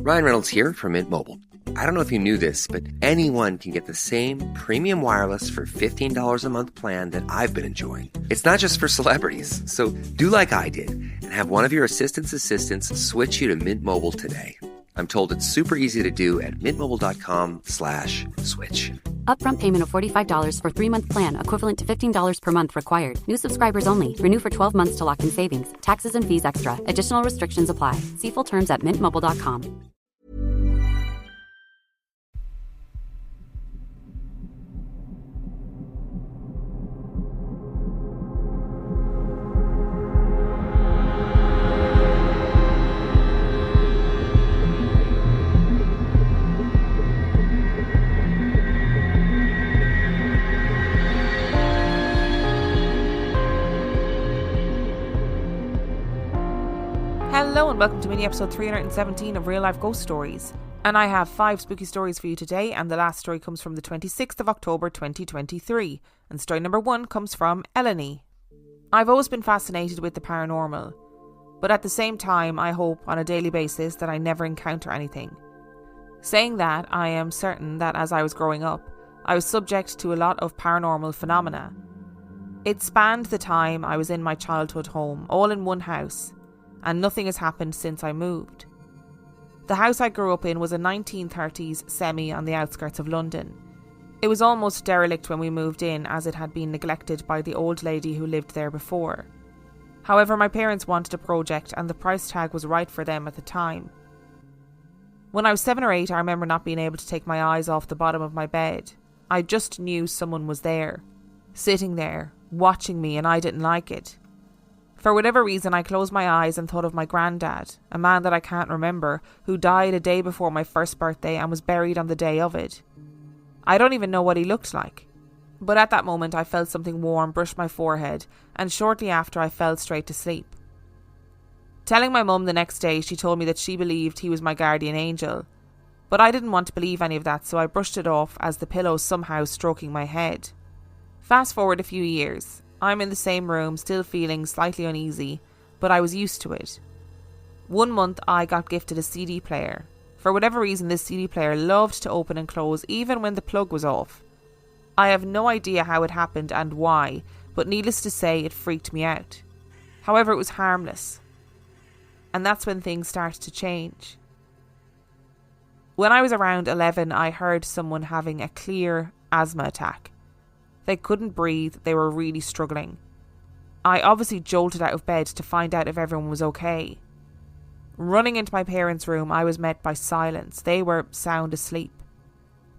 Ryan Reynolds here from Mint Mobile. I don't know if you knew this, but anyone can get the same premium wireless for $15 a month plan that I've been enjoying. It's not just for celebrities. So do like I did and have one of your assistants switch you to Mint Mobile today. I'm told it's super easy to do at mintmobile.com/switch. Upfront payment of $45 for 3-month plan, equivalent to $15 per month required. New subscribers only. Renew for 12 months to lock in savings. Taxes and fees extra. Additional restrictions apply. See full terms at mintmobile.com. Hello and welcome to mini episode 317 of Real Life Ghost Stories. And I have 5 spooky stories for you today, and the last story comes from the 26th of October 2023. And story number 1 comes from Eleni. I've always been fascinated with the paranormal, but at the same time I hope on a daily basis that I never encounter anything. Saying that, I am certain that as I was growing up, I was subject to a lot of paranormal phenomena. It spanned the time I was in my childhood home, all in one house, and nothing has happened since I moved. The house I grew up in was a 1930s semi on the outskirts of London. It was almost derelict when we moved in, as it had been neglected by the old lady who lived there before. However, my parents wanted a project and the price tag was right for them at the time. When I was 7 or 8, I remember not being able to take my eyes off the bottom of my bed. I just knew someone was there, sitting there, watching me, and I didn't like it. For whatever reason, I closed my eyes and thought of my granddad, a man that I can't remember, who died a day before my first birthday and was buried on the day of it. I don't even know what he looked like. But at that moment, I felt something warm brush my forehead, and shortly after I fell straight to sleep. Telling my mum the next day, she told me that she believed he was my guardian angel. But I didn't want to believe any of that, so I brushed it off as the pillow somehow stroking my head. Fast forward a few years. I'm in the same room, still feeling slightly uneasy, but I was used to it. 1 month I got gifted a CD player. For whatever reason, this CD player loved to open and close even when the plug was off. I have no idea how it happened and why, but needless to say it freaked me out. However, it was harmless. And that's when things started to change. When I was around 11, I heard someone having a clear asthma attack. They couldn't breathe, they were really struggling. I obviously jolted out of bed to find out if everyone was okay. Running into my parents' room, I was met by silence. They were sound asleep.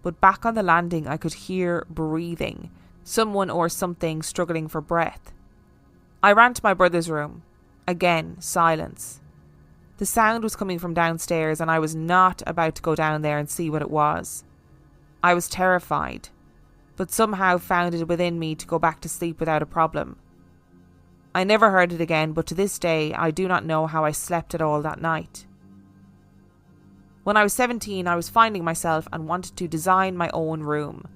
But back on the landing, I could hear breathing, someone or something struggling for breath. I ran to my brother's room. Again, silence. The sound was coming from downstairs, and I was not about to go down there and see what it was. I was terrified, but somehow found it within me to go back to sleep without a problem. I never heard it again, but to this day I do not know how I slept at all that night. When I was 17, I was finding myself and wanted to design my own room.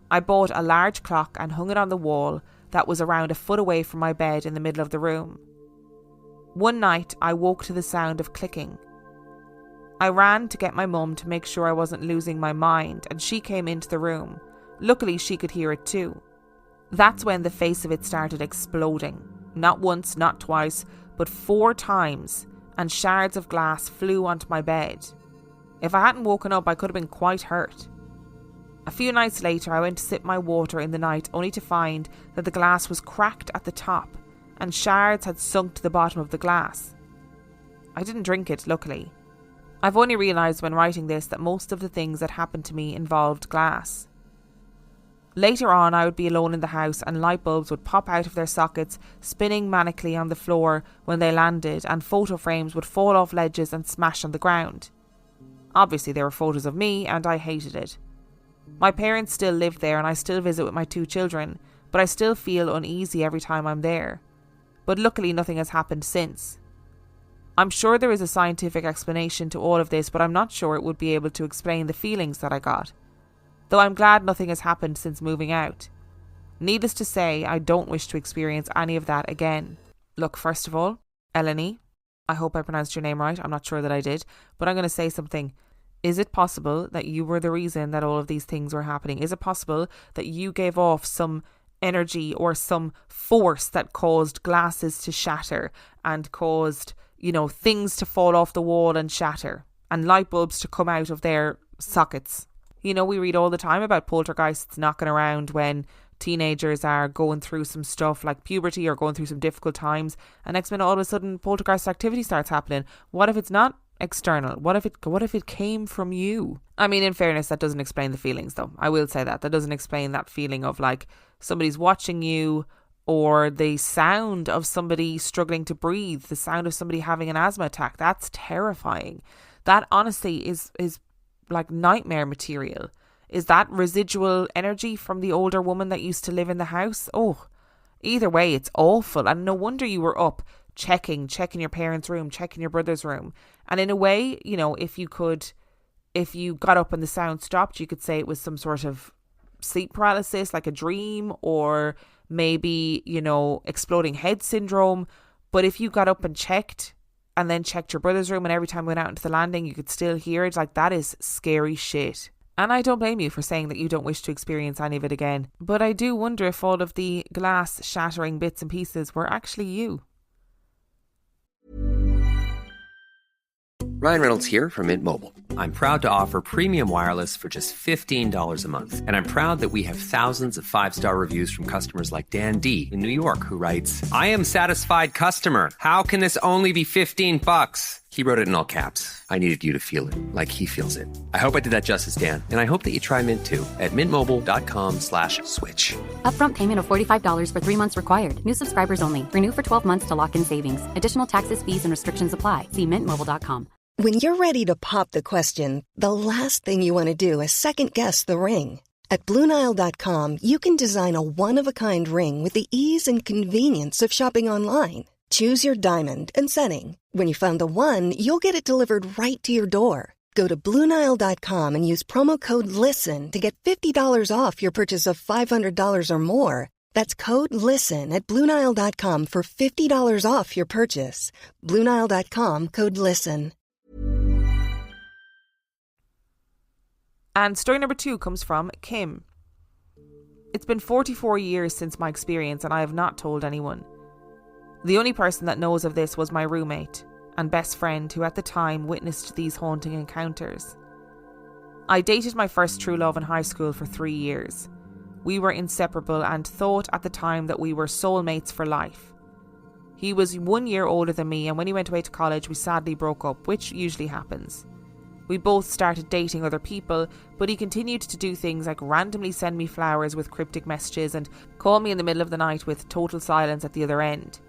I bought a large clock and hung it on the wall that was around a foot away from my bed in the middle of the room. One night I woke to the sound of clicking. I ran to get my mum to make sure I wasn't losing my mind, and she came into the room. Luckily, she could hear it too. That's when the face of it started exploding. Not once, not twice, but 4 times, and shards of glass flew onto my bed. If I hadn't woken up, I could have been quite hurt. A few nights later, I went to sip my water in the night, only to find that the glass was cracked at the top, and shards had sunk to the bottom of the glass. I didn't drink it, luckily. I've only realised when writing this that most of the things that happened to me involved glass. Later on, I would be alone in the house and light bulbs would pop out of their sockets, spinning manically on the floor when they landed, and photo frames would fall off ledges and smash on the ground. Obviously, they were photos of me, and I hated it. My parents still live there and I still visit with my 2 children, but I still feel uneasy every time I'm there. But luckily, nothing has happened since. I'm sure there is a scientific explanation to all of this, but I'm not sure it would be able to explain the feelings that I got. Though I'm glad nothing has happened since moving out. Needless to say, I don't wish to experience any of that again. Look, first of all, Eleni, I hope I pronounced your name right. I'm not sure that I did, but I'm going to say something. Is it possible that you were the reason that all of these things were happening? Is it possible that you gave off some energy or some force that caused glasses to shatter and caused, things to fall off the wall and shatter and light bulbs to come out of their sockets? We read all the time about poltergeists knocking around when teenagers are going through some stuff like puberty or going through some difficult times, and next minute all of a sudden poltergeist activity starts happening. What if it's not external? What if it came from you? I mean, in fairness, that doesn't explain the feelings though. I will say that doesn't explain that feeling of like somebody's watching you, or the sound of somebody struggling to breathe, the sound of somebody having an asthma attack. That's terrifying. That honestly is like nightmare material. Is that residual energy from the older woman that used to live in the house? Oh, either way, it's awful. And no wonder you were up checking your parents' room, checking your brother's room. And in a way, if you got up and the sound stopped, you could say it was some sort of sleep paralysis, like a dream, or maybe, exploding head syndrome. But if you got up and checked and then checked your brother's room, and every time we went out into the landing, you could still hear it, like that is scary shit. And I don't blame you for saying that you don't wish to experience any of it again. But I do wonder if all of the glass shattering bits and pieces were actually you. Ryan Reynolds here from Mint Mobile. I'm proud to offer premium wireless for just $15 a month. And I'm proud that we have thousands of 5-star reviews from customers like Dan D in New York, who writes, "I am satisfied customer. How can this only be $15? He wrote it in all caps. I needed you to feel it like he feels it. I hope I did that justice, Dan. And I hope that you try Mint too at mintmobile.com/switch. Upfront payment of $45 for 3 months required. New subscribers only. Renew for 12 months to lock in savings. Additional taxes, fees, and restrictions apply. See mintmobile.com. When you're ready to pop the question, the last thing you want to do is second-guess the ring. At BlueNile.com, you can design a one-of-a-kind ring with the ease and convenience of shopping online. Choose your diamond and setting. When you find the one, you'll get it delivered right to your door. Go to BlueNile.com and use promo code LISTEN to get $50 off your purchase of $500 or more. That's code LISTEN at BlueNile.com for $50 off your purchase. BlueNile.com, code LISTEN. And story number 2 comes from Kim. It's been 44 years since my experience and I have not told anyone. The only person that knows of this was my roommate and best friend, who at the time witnessed these haunting encounters. I dated my first true love in high school for 3 years. We were inseparable and thought at the time that we were soulmates for life. He was 1 year older than me, and when he went away to college, we sadly broke up, which usually happens. We both started dating other people, but he continued to do things like randomly send me flowers with cryptic messages and call me in the middle of the night with total silence at the other end.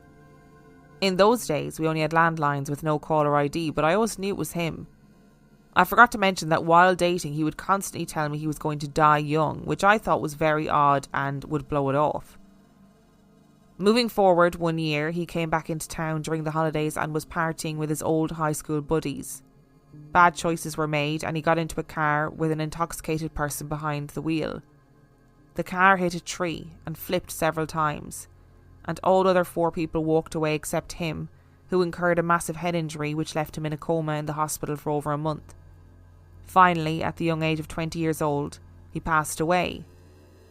In those days, we only had landlines with no caller ID, but I always knew it was him. I forgot to mention that while dating, he would constantly tell me he was going to die young, which I thought was very odd and would blow it off. Moving forward 1 year, he came back into town during the holidays and was partying with his old high school buddies. Bad choices were made and he got into a car with an intoxicated person behind the wheel. The car hit a tree and flipped several times, and all other 4 people walked away except him, who incurred a massive head injury which left him in a coma in the hospital for over a month. Finally, at the young age of 20 years old, he passed away.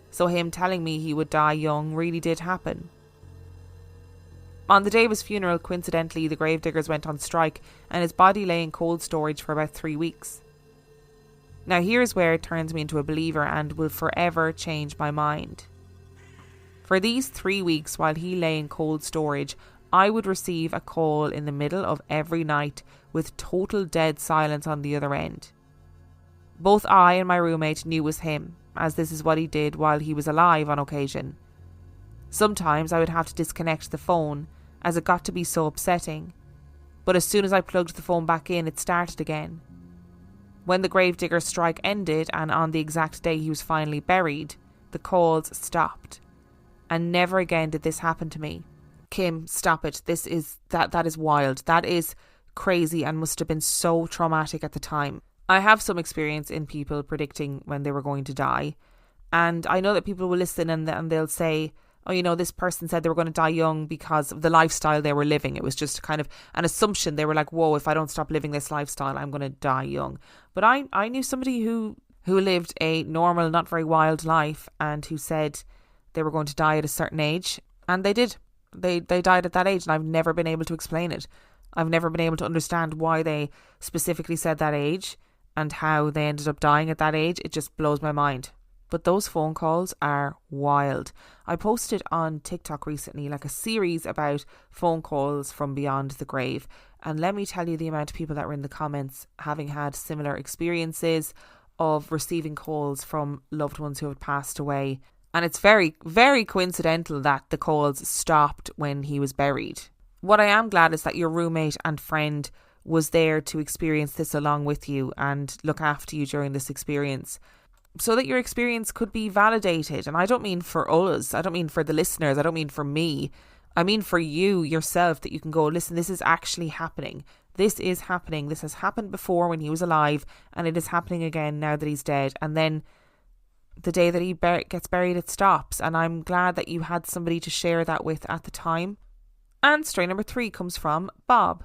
So him telling me he would die young really did happen. On the day of his funeral, coincidentally, the gravediggers went on strike and his body lay in cold storage for about 3 weeks. Now here's where it turns me into a believer and will forever change my mind. For these 3 weeks while he lay in cold storage, I would receive a call in the middle of every night with total dead silence on the other end. Both I and my roommate knew it was him, as this is what he did while he was alive on occasion. Sometimes I would have to disconnect the phone, as it got to be so upsetting. But as soon as I plugged the phone back in, it started again. When the gravedigger strike ended, and on the exact day he was finally buried, the calls stopped. And never again did this happen to me. Kim, stop it. That is wild. That is crazy and must have been so traumatic at the time. I have some experience in people predicting when they were going to die. And I know that people will listen and they'll say, oh, this person said they were going to die young because of the lifestyle they were living. It was just kind of an assumption. They were like, whoa, if I don't stop living this lifestyle, I'm going to die young. But I knew somebody who lived a normal, not very wild life, and who said they were going to die at a certain age. And they did. They died at that age, and I've never been able to explain it. I've never been able to understand why they specifically said that age and how they ended up dying at that age. It just blows my mind. But those phone calls are wild. I posted on TikTok recently like a series about phone calls from beyond the grave. And let me tell you the amount of people that were in the comments having had similar experiences of receiving calls from loved ones who have passed away. And it's very, very coincidental that the calls stopped when he was buried. What I am glad is that your roommate and friend was there to experience this along with you and look after you during this experience, so that your experience could be validated. And I don't mean for us, I don't mean for the listeners, I don't mean for me, I mean for you yourself, that you can go, listen, this is actually happening. This is happening. This has happened before when he was alive, and it is happening again now that he's dead. And then the day that he gets buried, it stops. And I'm glad that you had somebody to share that with at the time. And story number 3 comes from Bob.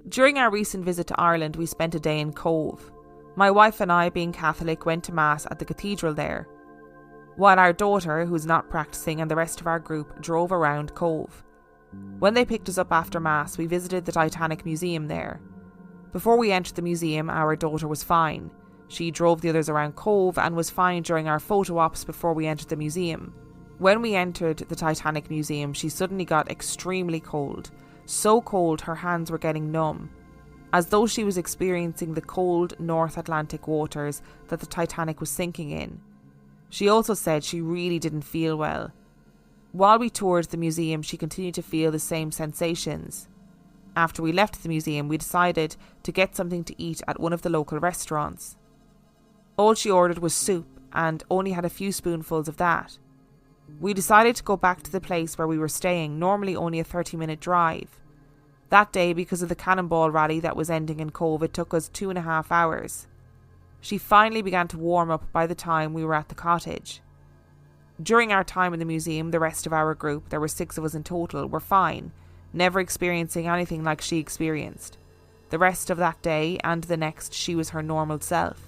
During our recent visit to Ireland, we spent a day in Cove. My wife and I, being Catholic, went to Mass at the cathedral there, while our daughter, who's not practicing, and the rest of our group drove around Cove. When they picked us up after Mass, we visited the Titanic Museum there. Before we entered the museum, our daughter was fine. She drove the others around Cove and was fine during our photo ops before we entered the museum. When we entered the Titanic Museum, she suddenly got extremely cold. So cold her hands were getting numb, as though she was experiencing the cold North Atlantic waters that the Titanic was sinking in. She also said she really didn't feel well. While we toured the museum, she continued to feel the same sensations. After we left the museum, we decided to get something to eat at one of the local restaurants. All she ordered was soup and only had a few spoonfuls of that. We decided to go back to the place where we were staying, normally only a 30-minute drive. That day, because of the cannonball rally that was ending in Cove, it took us 2.5 hours. She finally began to warm up by the time we were at the cottage. During our time in the museum, the rest of our group, there were 6 of us in total, were fine, never experiencing anything like she experienced. The rest of that day and the next, she was her normal self.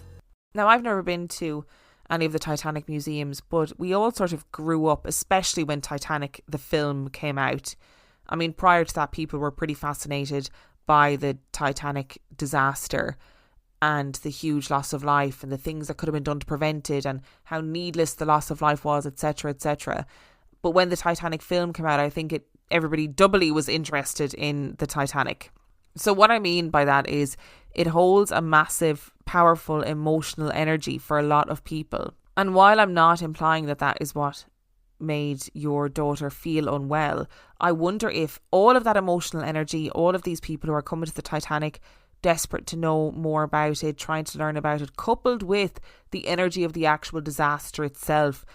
Now, I've never been to any of the Titanic museums, but we all sort of grew up, especially when Titanic, the film, came out. I mean, prior to that, people were pretty fascinated by the Titanic disaster and the huge loss of life and the things that could have been done to prevent it and how needless the loss of life was, etc., etc. But when the Titanic film came out, I think everybody doubly was interested in the Titanic. So what I mean by that is it holds a massive, powerful, emotional energy for a lot of people. And while I'm not implying that that is what made your daughter feel unwell, I wonder if all of that emotional energy, all of these people who are coming to the Titanic desperate to know more about it, trying to learn about it, coupled with the energy of the actual disaster itself,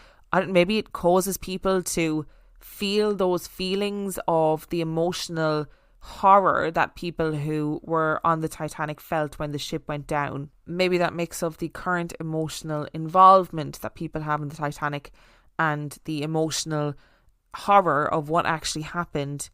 maybe it causes people to feel those feelings of the emotional horror that people who were on the Titanic felt when the ship went down. Maybe that mix of the current emotional involvement that people have in the Titanic and the emotional horror of what actually happened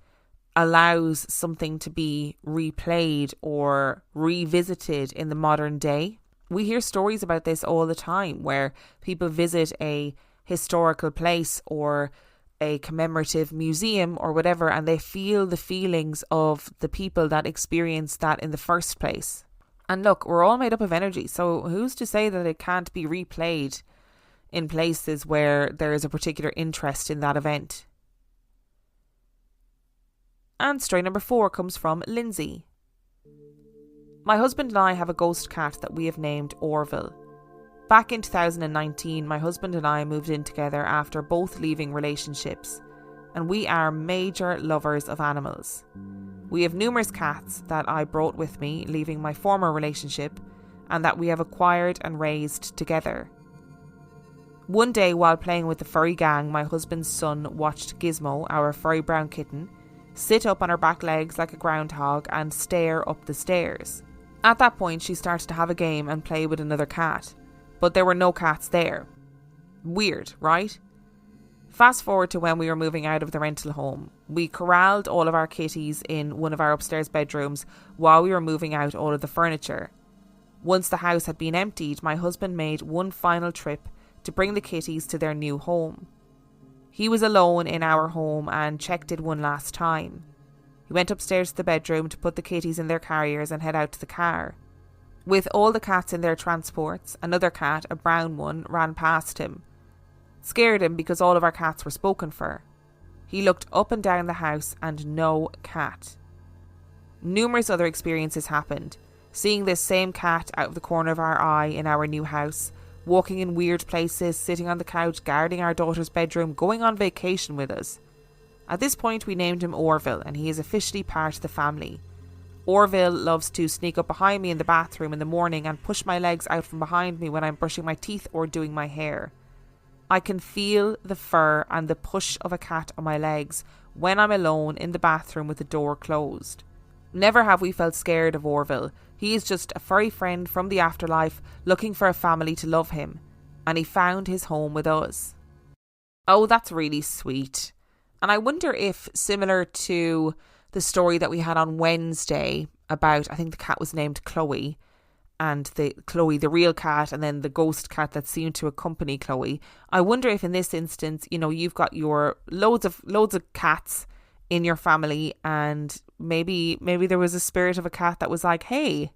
allows something to be replayed or revisited in the modern day. We hear stories about this all the time where people visit a historical place or a commemorative museum or whatever, and they feel the feelings of the people that experienced that in the first place. And look, we're all made up of energy, so who's to say that it can't be replayed in places where there is a particular interest in that event? And story number 4 comes from Lindsay. My husband and I have a ghost cat that we have named Orville. Back in 2019, my husband and I moved in together after both leaving relationships, and we are major lovers of animals. We have numerous cats that I brought with me leaving my former relationship and that we have acquired and raised together. One day while playing with the furry gang, my husband's son watched Gizmo, our furry brown kitten, sit up on her back legs like a groundhog and stare up the stairs. At that point, she started to have a game and play with another cat, but there were no cats there. Weird, right? Fast forward to when we were moving out of the rental home. We corralled all of our kitties in one of our upstairs bedrooms while we were moving out all of the furniture. Once the house had been emptied, my husband made one final trip to bring the kitties to their new home. He was alone in our home and checked it one last time. He went upstairs to the bedroom to put the kitties in their carriers and head out to the car. With all the cats in their transports, another cat, a brown one, ran past him. Scared him because all of our cats were spoken for. He looked up and down the house and no cat. Numerous other experiences happened. Seeing this same cat out of the corner of our eye in our new house, walking in weird places, sitting on the couch, guarding our daughter's bedroom, going on vacation with us. At this point we named him Orville and he is officially part of the family. Orville loves to sneak up behind me in the bathroom in the morning and push my legs out from behind me when I'm brushing my teeth or doing my hair. I can feel the fur and the push of a cat on my legs when I'm alone in the bathroom with the door closed. Never have we felt scared of Orville. He is just a furry friend from the afterlife looking for a family to love him, and he found his home with us. Oh, that's really sweet. And I wonder if, similar to the story that we had on Wednesday about, I think the cat was named Chloe, and Chloe, the real cat, and then the ghost cat that seemed to accompany Chloe. I wonder if in this instance, you know, you've got your loads of cats in your family, and maybe there was a spirit of a cat that was like, hey,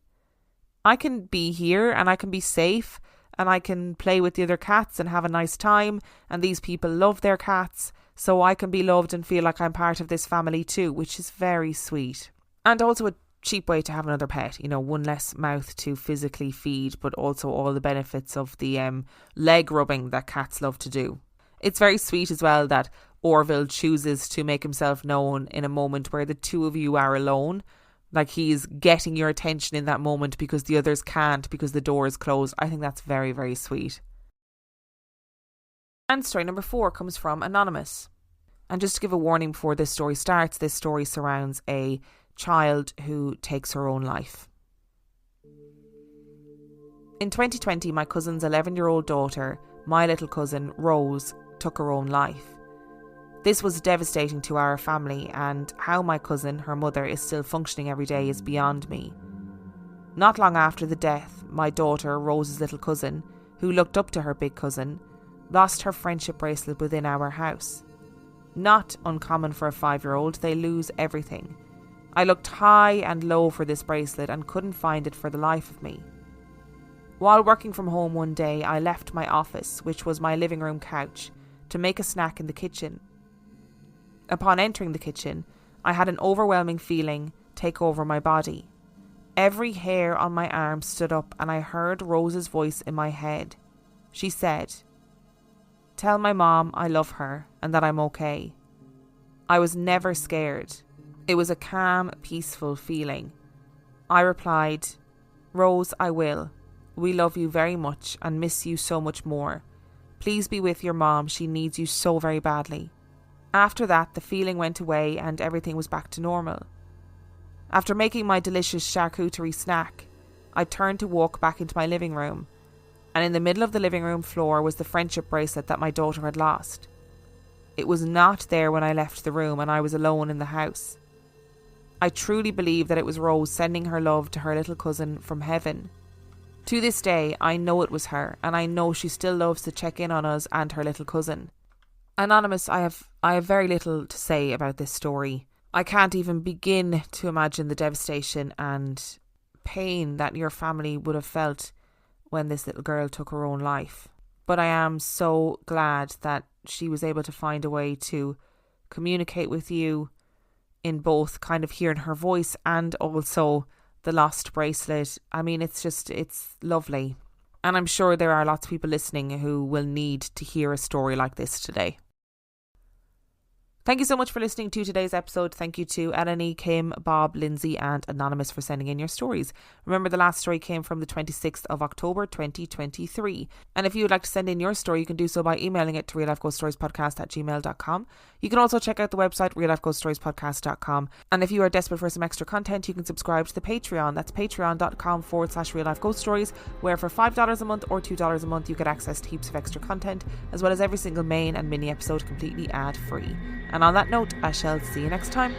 I can be here and I can be safe and I can play with the other cats and have a nice time, and these people love their cats, so I can be loved and feel like I'm part of this family too, which is very sweet. And also a cheap way to have another pet, you know, one less mouth to physically feed, but also all the benefits of the leg rubbing that cats love to do. It's very sweet as well that Orville chooses to make himself known in a moment where the two of you are alone. Like he's getting your attention in that moment because the others can't because the door is closed. I think that's very, very sweet. And story number 4 comes from Anonymous. And just to give a warning before this story starts, this story surrounds a child who takes her own life. In 2020, my cousin's 11-year-old daughter, my little cousin, Rose, took her own life. This was devastating to our family, and how my cousin, her mother, is still functioning every day is beyond me. Not long after the death, my daughter, Rose's little cousin, who looked up to her big cousin, lost her friendship bracelet within our house. Not uncommon for a 5-year-old, they lose everything. I looked high and low for this bracelet and couldn't find it for the life of me. While working from home one day, I left my office, which was my living room couch, to make a snack in the kitchen. Upon entering the kitchen, I had an overwhelming feeling take over my body. Every hair on my arm stood up and I heard Rose's voice in my head. She said, "Tell my mom I love her and that I'm okay." I was never scared. It was a calm, peaceful feeling. I replied, "Rose, I will. We love you very much and miss you so much more. Please be with your mom. She needs you so very badly." After that, the feeling went away and everything was back to normal. After making my delicious charcuterie snack, I turned to walk back into my living room, and in the middle of the living room floor was the friendship bracelet that my daughter had lost. It was not there when I left the room and I was alone in the house. I truly believe that it was Rose sending her love to her little cousin from heaven. To this day, I know it was her, and I know she still loves to check in on us and her little cousin. Anonymous, I have very little to say about this story. I can't even begin to imagine the devastation and pain that your family would have felt when this little girl took her own life. But I am so glad that she was able to find a way to communicate with you in both kind of hearing her voice and also the lost bracelet. I mean, it's lovely. And I'm sure there are lots of people listening who will need to hear a story like this today. Thank you so much for listening to today's episode. Thank you to Eleni, Kim, Bob, Lindsay and Anonymous for sending in your stories. Remember, the last story came from the 26th of October 2023. And if you would like to send in your story, you can do so by emailing it to reallifeghoststoriespodcast@gmail.com. You can also check out the website reallifeghoststoriespodcast.com. And if you are desperate for some extra content, you can subscribe to the Patreon. That's patreon.com/reallifeghoststories, where for $5 a month or $2 a month you get access to heaps of extra content, as well as every single main and mini episode completely ad-free. And on that note, I shall see you next time.